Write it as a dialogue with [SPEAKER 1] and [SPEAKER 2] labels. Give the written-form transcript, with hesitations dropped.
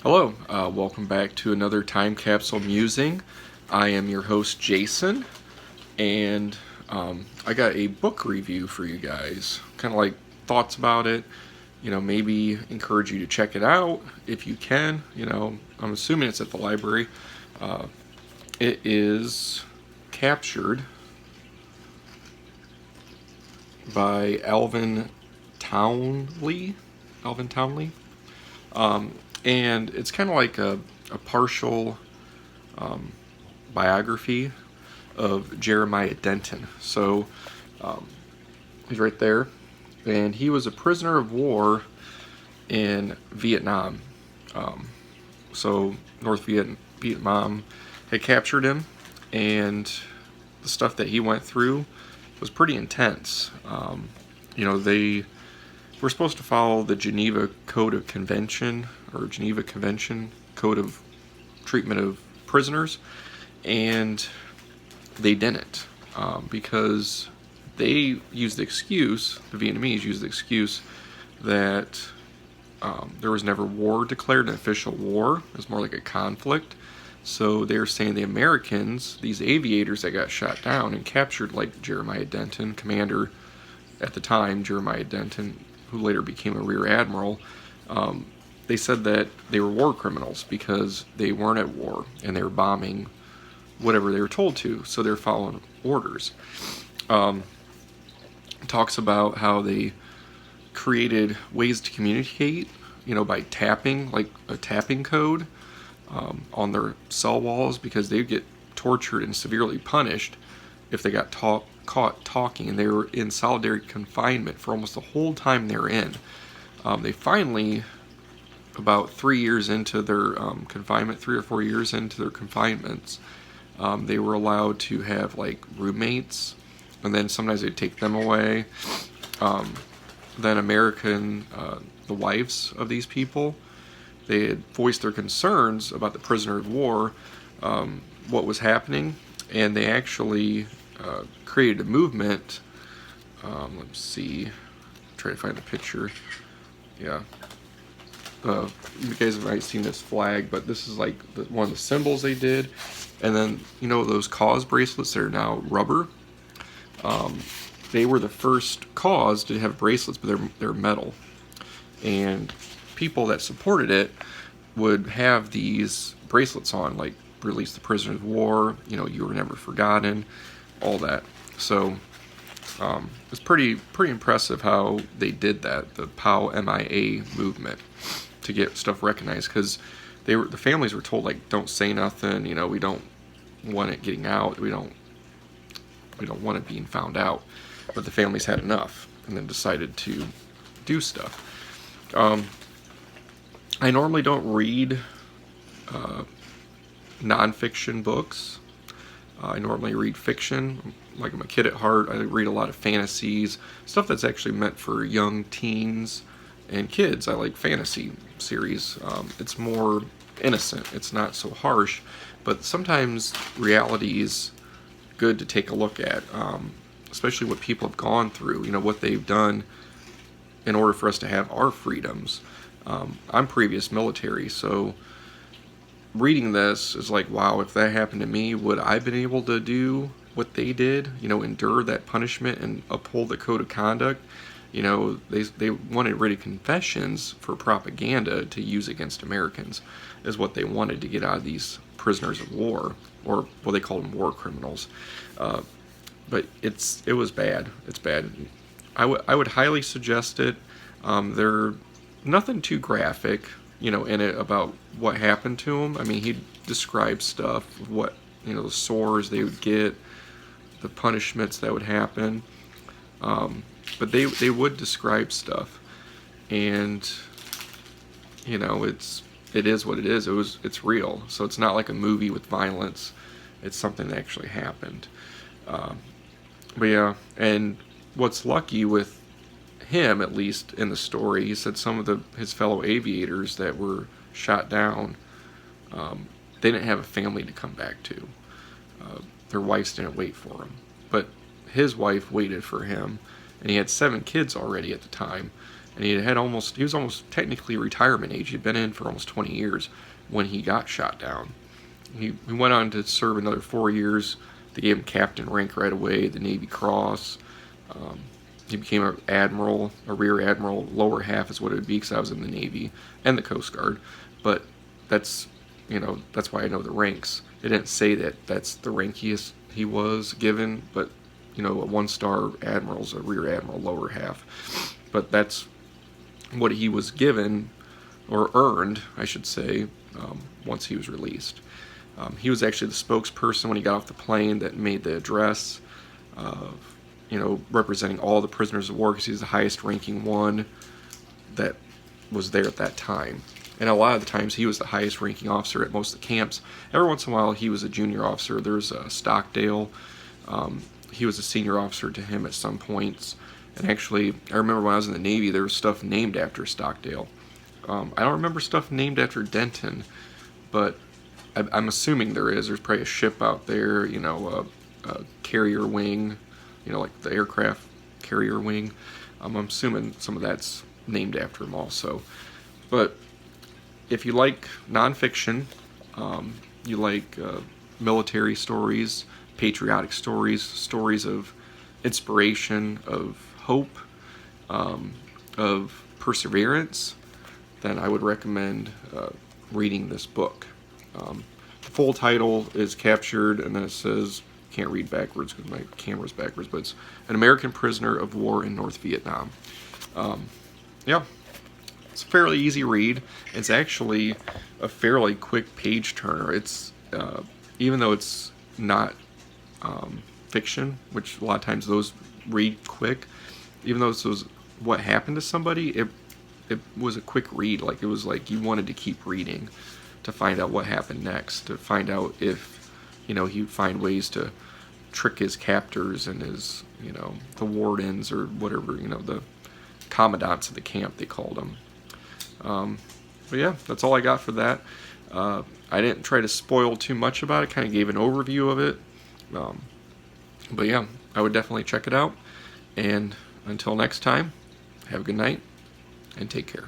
[SPEAKER 1] Hello, welcome back to another Time Capsule Musing. I am your host, Jason, and I got a book review for you guys. Kind of like thoughts about it, maybe encourage you to check it out if you can. I'm assuming it's at the library. It is Captured by Alvin Townley. Alvin Townley. And it's kind of like a partial biography of Jeremiah Denton. So he's right there. And he was a prisoner of war in Vietnam. So North Vietnam had captured him, and the stuff that he went through was pretty intense. They were supposed to follow the Geneva Code of Convention, or Geneva Convention Code of Treatment of Prisoners, and they didn't because they used the excuse, the Vietnamese used the excuse that there was never war declared, an official war. It was more like a conflict. So they were saying the Americans, these aviators that got shot down and captured, like Jeremiah Denton, commander at the time, Jeremiah Denton, who later became a rear admiral, they said that they were war criminals because they weren't at war and they were bombing whatever they were told to, so they're following orders. Talks about how they created ways to communicate, by tapping, like a tapping code on their cell walls, because they would get tortured and severely punished if they got caught talking, and they were in solitary confinement for almost the whole time they were in. They finally, about 3 years into their confinement, 3 or 4 years into their confinements, they were allowed to have like roommates, and then sometimes they'd take them away. Then the wives of these people, they had voiced their concerns about the prisoner of war, what was happening, and they actually created a movement. Let's see, try to find the picture. Yeah, you guys have might seen this flag, but this is like one of the symbols they did. And then those cause bracelets that are now rubber. They were the first cause to have bracelets, but they're metal. And people that supported it would have these bracelets on, like release the prisoners of war, you were never forgotten, all that. So it's pretty impressive how they did that, the POW MIA movement, to get stuff recognized, because the families were told, like, don't say nothing, we don't want it getting out, we don't want it being found out. But the families had enough and then decided to do stuff. I normally don't read nonfiction books. I normally read fiction. Like, I'm a kid at heart. I read a lot of fantasies, stuff that's actually meant for young teens and kids. I like fantasy series. It's more innocent. It's not so harsh, but sometimes reality is good to take a look at, especially what people have gone through, what they've done in order for us to have our freedoms. I'm previous military, so reading this is like, wow, if that happened to me, would I have been able to do what they did, endure that punishment and uphold the code of conduct? They wanted written confessions for propaganda to use against Americans, is what they wanted to get out of these prisoners of war, or well, they called them war criminals. But it was bad. It's bad. I would highly suggest it. They're nothing too graphic, in it about what happened to him. I mean, he describes stuff of what, the sores they would get, the punishments that would happen. But they would describe stuff, and it is what it is. It's real. So it's not like a movie with violence. It's something that actually happened. But yeah, and what's lucky with him, at least in the story, he said some of his fellow aviators that were shot down, they didn't have a family to come back to. Their wives didn't wait for him, but his wife waited for him, and he had 7 kids already at the time, and he was almost technically retirement age. He'd been in for almost 20 years when he got shot down. He went on to serve another 4 years. They gave him captain rank right away, the Navy Cross. He became an admiral, a rear admiral. Lower half is what it would be, because I was in the Navy and the Coast Guard. But that's why I know the ranks. It didn't say that that's the rank he was given, but a 1-star admiral's a rear admiral, lower half. But that's what he was given, or earned, I should say, once he was released. He was actually the spokesperson when he got off the plane that made the address, representing all the prisoners of war, because he was the highest ranking one that was there at that time. And a lot of the times he was the highest ranking officer at most of the camps. Every once in a while he was a junior officer. There's Stockdale. He was a senior officer to him at some points. And actually, I remember when I was in the Navy, there was stuff named after Stockdale. I don't remember stuff named after Denton, but I'm assuming there is. There's probably a ship out there, a carrier wing, like the aircraft carrier wing. I'm assuming some of that's named after him also. But if you like nonfiction, you like military stories, patriotic stories, stories of inspiration, of hope, of perseverance, then I would recommend reading this book. The full title is captured, and then it says, can't read backwards because my camera's backwards, but it's An American Prisoner of War in North Vietnam. Yeah, it's a fairly easy read. It's actually a fairly quick page turner. It's even though it's not fiction, which a lot of times those read quick, even though this was what happened to somebody, it was a quick read. Like, it was like you wanted to keep reading to find out what happened next, to find out if he'd find ways to trick his captors and his the wardens or whatever, the commandants of the camp, they called them. But yeah, that's all I got for that. I didn't try to spoil too much about it, kind of gave an overview of it. But yeah, I would definitely check it out. And until next time, have a good night and take care.